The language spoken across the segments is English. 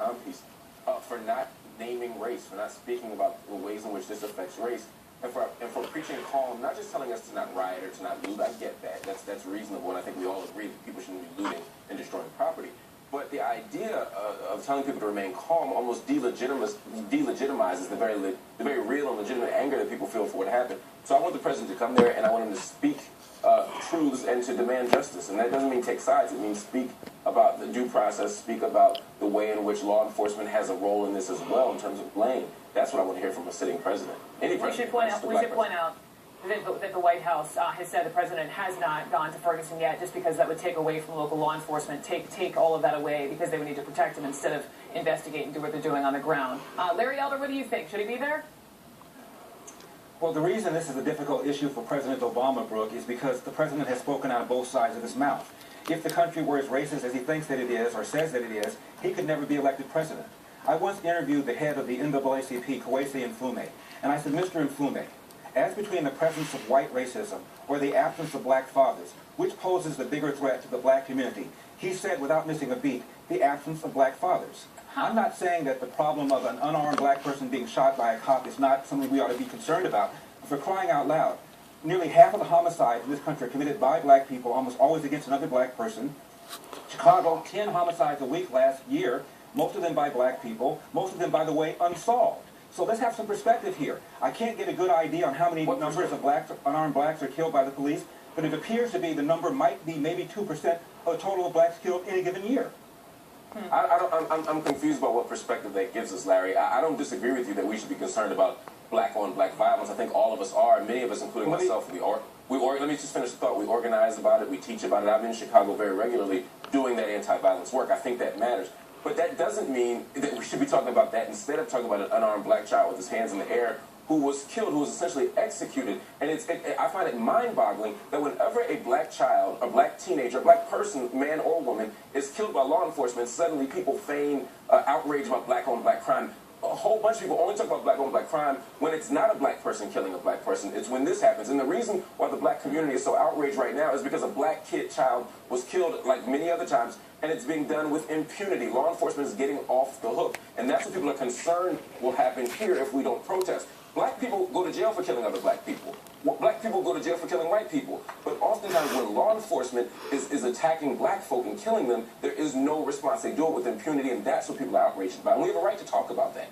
Vietnam piece, for not naming race, for not speaking about the ways in which this affects race, and for preaching calm, not just telling us to not riot or to not loot. I get that. That's reasonable, and I think we all agree that people shouldn't be looting and destroying property. But the idea of telling people to remain calm almost delegitimizes the very real and legitimate anger that people feel for what happened. So I want the president to come there, and I want him to speak truths and to demand justice. And that doesn't mean take sides. It means speak about the due process, speak about the way in which law enforcement has a role in this as well in terms of blame. That's what I want to hear from a sitting president. Any president. We should point out that the White House has said the president has not gone to Ferguson yet, just because that would take away from local law enforcement, take all of that away, because they would need to protect him instead of investigate and do what they're doing on the ground. Larry Elder, what do you think? Should he be there? Well, the reason this is a difficult issue for President Obama, Brooke, is because the president has spoken out of both sides of his mouth. If the country were as racist as he thinks that it is, or says that it is, he could never be elected president. I once interviewed the head of the NAACP, Kweisi Mfume, and I said, Mr. Mfume, as between the presence of white racism or the absence of black fathers, which poses the bigger threat to the black community? He said, without missing a beat, the absence of black fathers. I'm not saying that the problem of an unarmed black person being shot by a cop is not something we ought to be concerned about. But for crying out loud, nearly half of the homicides in this country are committed by black people, almost always against another black person. Chicago, 10 homicides a week last year, most of them by black people, most of them, by the way, unsolved. So let's have some perspective here. I can't get a good idea on how many numbers of blacks, unarmed blacks are killed by the police, but it appears to be the number might be maybe 2% of the total of blacks killed in a given year. I'm confused about what perspective that gives us, Larry. I don't disagree with you that we should be concerned about black-on-black violence. I think all of us are, many of us, including myself, let me just finish the thought. We organize about it, we teach about it. I'm in Chicago very regularly doing that anti-violence work. I think that matters. But that doesn't mean that we should be talking about that instead of talking about an unarmed black child with his hands in the air who was killed, who was essentially executed. And I find it mind-boggling that whenever a black child, a black teenager, a black person, man or woman, is killed by law enforcement, suddenly people feign outrage about black-on-black crime. A whole bunch of people only talk about black-on-black crime when it's not a black person killing a black person. It's when this happens. And the reason why the black community is so outraged right now is because a black child was killed like many other times, and it's being done with impunity. Law enforcement is getting off the hook. And that's what people are concerned will happen here if we don't protest. Black people go to jail for killing other black people. Black people go to jail for killing white people. But oftentimes when law enforcement is attacking black folk and killing them, there is no response. They do it with impunity, and that's what people are outraged about. And we have a right to talk about that.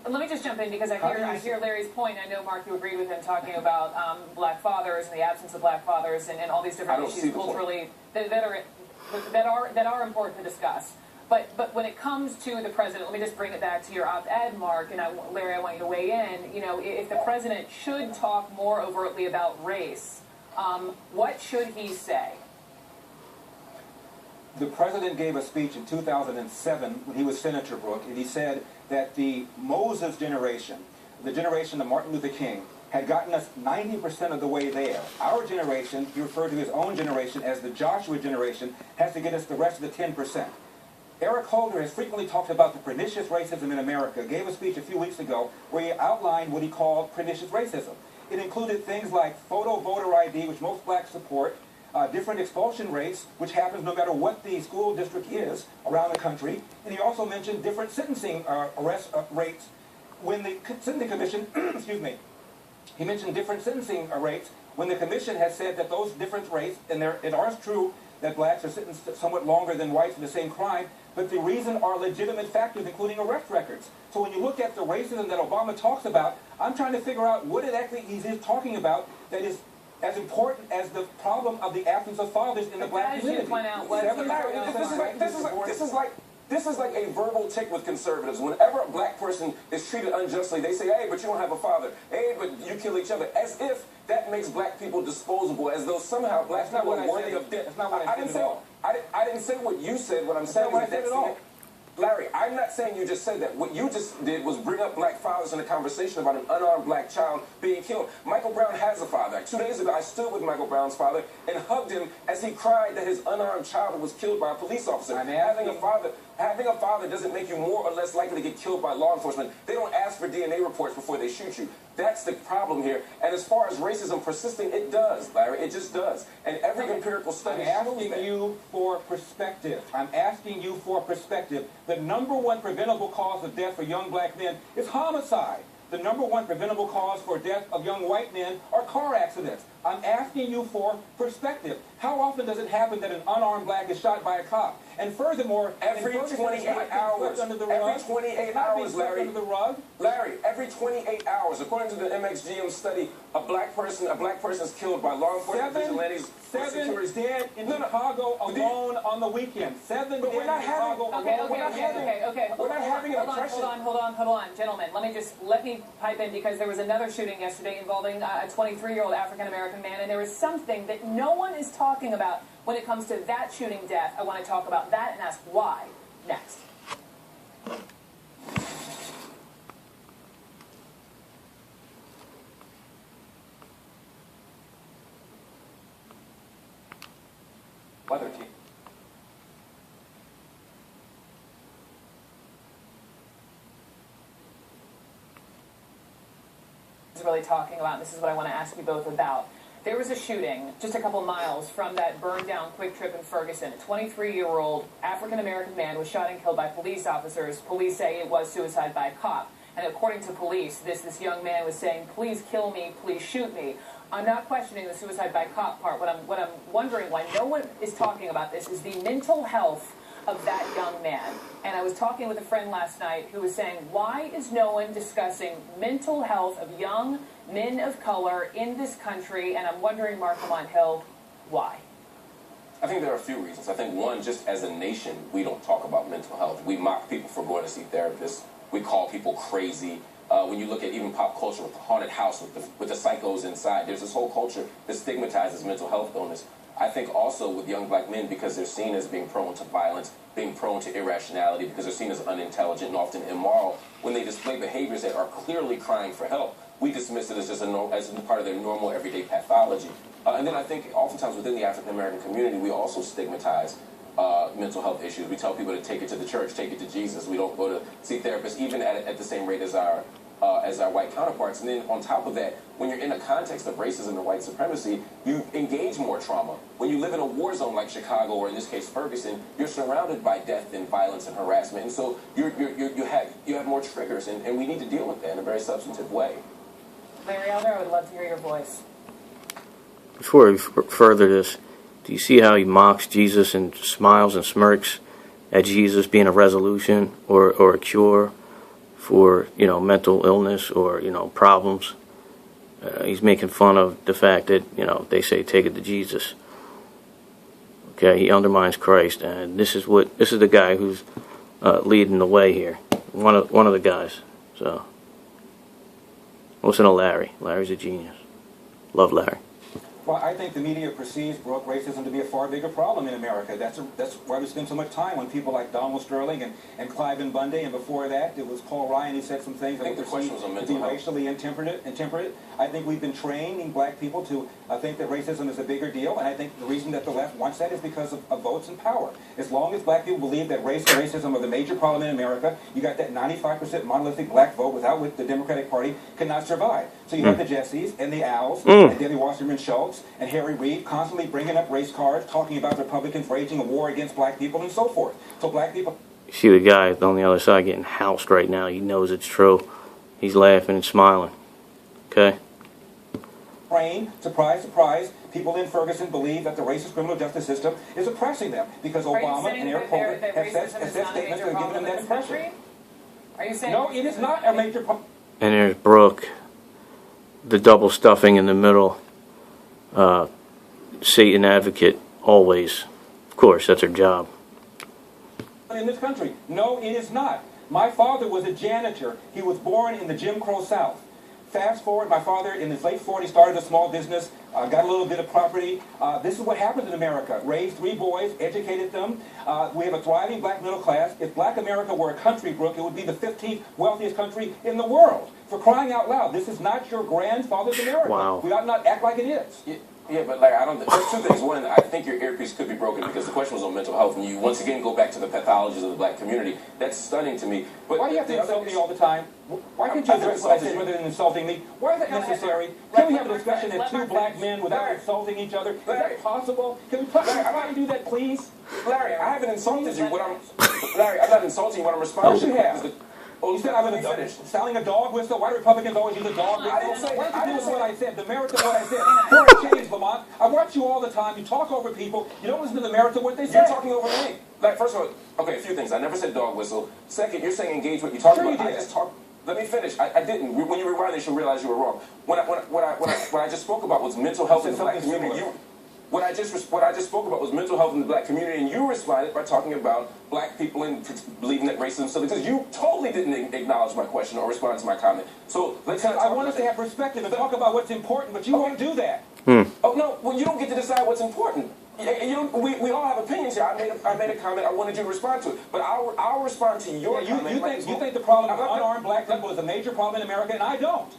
Let me just jump in, because I hear Larry's point. I know, Mark, you agreed with him talking about black fathers and the absence of black fathers and all these different issues culturally that are important to discuss. But when it comes to the president, let me just bring it back to your op-ed, Mark, and Larry, I want you to weigh in. You know, if the president should talk more overtly about race, what should he say? The president gave a speech in 2007 when he was Senator, Brooke, and he said that the Moses generation, the generation of Martin Luther King, had gotten us 90% of the way there. Our generation, he referred to his own generation as the Joshua generation, has to get us the rest of the 10%. Eric Holder has frequently talked about the pernicious racism in America, gave a speech a few weeks ago where he outlined what he called pernicious racism. It included things like photo voter ID, which most blacks support, different expulsion rates, which happens no matter what the school district is around the country, and he also mentioned different sentencing arrest rates when the Sentencing Commission, excuse me, he mentioned different sentencing rates when the commission has said that those different rates, and it is true that blacks are sentenced somewhat longer than whites for the same crime, but the reason are legitimate factors, including arrest records. So when you look at the racism that Obama talks about, I'm trying to figure out what exactly he's talking about that is as important as the problem of the absence of fathers in the black community. This is like a verbal tick with conservatives. Whenever a black person is treated unjustly, they say, hey, but you don't have a father. Hey, but you kill each other. As if that makes black people disposable, as though somehow black people are worthy of death. That's not what I said at all. I didn't say what you said. What I'm saying is that Larry, I'm not saying you just said that. What you just did was bring up black fathers in a conversation about an unarmed black child being killed. Michael Brown has a father. 2 days ago, I stood with Michael Brown's father and hugged him as he cried that his unarmed child was killed by a police officer. Having a father Having a father doesn't make you more or less likely to get killed by law enforcement. They don't ask for DNA reports before they shoot you. That's the problem here. And as far as racism persisting, it does, Larry. It just does. And every empirical study I'm shows asking that. you for perspective. I'm asking you for perspective. The number one preventable cause of death for young black men is homicide. The number one preventable cause for death of young white men are car accidents. I'm asking you for perspective. How often does it happen that an unarmed black is shot by a cop? And furthermore, every 28 hours. Under the every rug. 28 hours, Larry. Under the rug. Larry, every 28 hours, according to the MXGM study, a black person is killed by law enforcement vigilantes. Seven dead in Chicago alone on the weekend. Seven but dead we're not in Chicago alone. Okay. We're not having an oppression. Hold on, gentlemen. Let me pipe in because there was another shooting yesterday involving a 23-year-old African-American man, and there is something that no one is talking about when it comes to that shooting death. I want to talk about that and ask why next. Weather team. Is really talking about, and this is what I want to ask you both about. There was a shooting just a couple miles from that burned down Quick Trip in Ferguson. A 23-year-old African-American man was shot and killed by police officers. Police say it was suicide by a cop. And according to police, this young man was saying, please kill me, please shoot me. I'm not questioning the suicide by cop part. What I'm wondering why no one is talking about this is the mental health of that young man. And I was talking with a friend last night who was saying, why is no one discussing mental health of young men of color in this country? And I'm wondering, Mark Lamont Hill, why? I think there are a few reasons. I think one, just as a nation, we don't talk about mental health. We mock people for going to see therapists. We call people crazy. When you look at even pop culture with the haunted house, with the psychos inside, there's this whole culture that stigmatizes mental health illness. I think also with young black men, because they're seen as being prone to violence, being prone to irrationality, because they're seen as unintelligent and often immoral, when they display behaviors that are clearly crying for help, we dismiss it as just as part of their normal everyday pathology. And then I think oftentimes within the African American community, we also stigmatize mental health issues. We tell people to take it to the church, take it to Jesus. We don't go to see therapists, even at the same rate as our white counterparts. And then on top of that, when you're in a context of racism and white supremacy, you engage more trauma. When you live in a war zone like Chicago, or in this case Ferguson, you're surrounded by death and violence and harassment, and so you have more triggers, and we need to deal with that in a very substantive way. Larry Elder, I would love to hear your voice. Before we further this, do you see how he mocks Jesus and smiles and smirks at Jesus being a resolution or a cure for, mental illness or, problems? He's making fun of the fact that, they say take it to Jesus. Okay, he undermines Christ, and this is the guy who's leading the way here. One of the guys. So, listen to Larry. Larry's a genius. Love Larry. Well, I think the media perceives Brooke racism to be a far bigger problem in America. That's why we spend so much time on people like Donald Sterling and Cliven Bundy, and before that it was Paul Ryan who said some things that were perceived to be racially intemperate. I think we've been training black people to think that racism is a bigger deal, and I think the reason that the left wants that is because of votes and power. As long as black people believe that race and racism are the major problem in America, you got that 95% monolithic black vote without which the Democratic Party cannot survive. So you have the Jessies and the Als and Debbie Wasserman Schultz and Harry Reid constantly bringing up race cards, talking about Republicans waging a war against black people and so forth. So black people... You see the guy on the other side getting housed right now. He knows it's true. He's laughing and smiling. Okay? Brain, surprise, surprise, people in Ferguson believe that the racist criminal justice system is oppressing them because Obama and Eric Holder have said statements that are giving them that impression. Are you saying... No, it is not a major problem. And there's Brooke, the double stuffing in the middle. Satan advocate, always. Of course, that's her job. In this country. No, it is not. My father was a janitor. He was born in the Jim Crow South. Fast forward, my father in his late 40s started a small business, got a little bit of property. This is what happens in America. Raised 3 boys, educated them. We have a thriving black middle class. If black America were a country, Brooke, it would be the 15th wealthiest country in the world. For crying out loud, this is not your grandfather's America. Wow. We ought not act like it is. Yeah, but like, I don't. There's two things. One, I think your earpiece could be broken because the question was on mental health, and you once again go back to the pathologies of the black community. That's stunning to me. But why do you have to insult me all the time? Why can't you address what I said rather than insulting me? Why is that necessary? Can we have a discussion as two black men without insulting each other? Is that possible? Can we try to do that, please? Larry, I haven't insulted you. Larry, I'm not insulting you. What I'm responding to is you said I was selling a dog whistle. Why do Republicans always use a dog whistle? I didn't say. What do you do with what I said? The merits of what I said. For a change, Lamont. I watch you all the time. You talk over people. You don't listen to the merits of what they say. You're talking over me. Like, first of all, okay, a few things. I never said dog whistle. Second, you're saying engage what you talking about. I just talked. Let me finish. I didn't. When you rewind this, you'll realize you were wrong. What I just spoke about was mental health in the black community. What I just spoke about was mental health in the black community, and you responded by talking about black people and believing that racism still exists. You totally didn't acknowledge my question or respond to my comment. So let's kind of I want us to have perspective and talk about what's important, but you won't do that. Oh no! Well, you don't get to decide what's important. You don't, we all have opinions here. I made a comment. I wanted you to respond to it, but I'll respond to your comment. You think the problem of unarmed black people is a major problem in America, and I don't.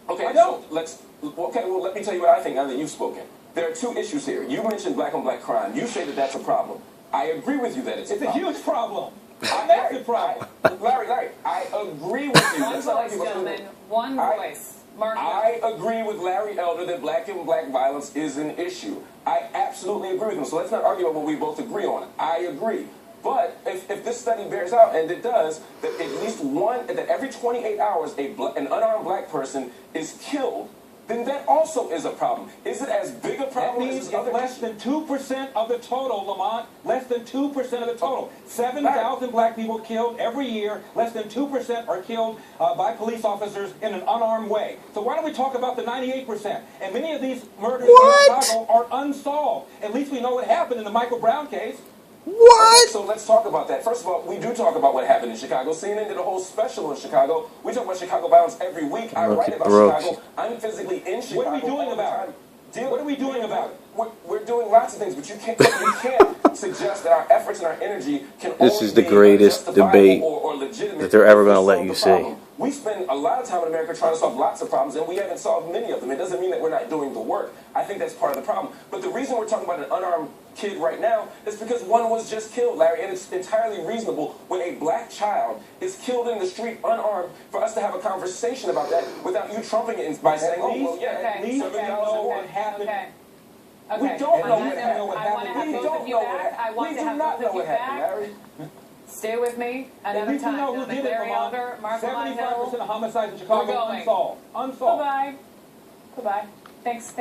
Okay, so well, let me tell you what I think now that you've spoken. There are two issues here. You mentioned black-on-black crime. You say that that's a problem. I agree with you that it's a problem. It's a huge problem. A massive problem. Larry, I agree with you. One voice, gentlemen. One voice. Mark. I agree with Larry Elder that black violence is an issue. I absolutely agree with him. So let's not argue about what we both agree on. I agree. But if this study bears out, and it does, that at least that every 28 hours an unarmed black person is killed, then that also is a problem. Is it as big a problem as other less than 2% of the total, Lamont. Less than 2% of the total. 7,000 black people killed every year. Less than 2% are killed by police officers in an unarmed way. So why don't we talk about the 98%? And many of these murders in Chicago are unsolved. At least we know what happened in the Michael Brown case. What? Okay, so let's talk about that. First of all, we do talk about what happened in Chicago. CNN did a whole special in Chicago. We talk about Chicago violence every week. I write about Chicago. I'm physically in Chicago. What are we doing about it? What are we doing about it? We're doing lots of things, but you can't suggest that our efforts and our energy can This is the greatest debate that they're ever going to let you see. We spend a lot of time in America trying to solve lots of problems, and we haven't solved many of them. It doesn't mean that we're not doing the work. I think that's part of the problem. But the reason we're talking about an unarmed kid right now is because one was just killed, Larry, and it's entirely reasonable when a black child is killed in the street unarmed for us to have a conversation about that without you trumping it by saying, oh, well, yeah, at least we know what happened. Okay. We don't know what happened. We don't know what happened. We do not know what happened, Larry. Stay with me another time. Know who did it, Larry Elder, Mark 75% of homicides in Chicago unsolved. Goodbye. Goodbye. Thanks.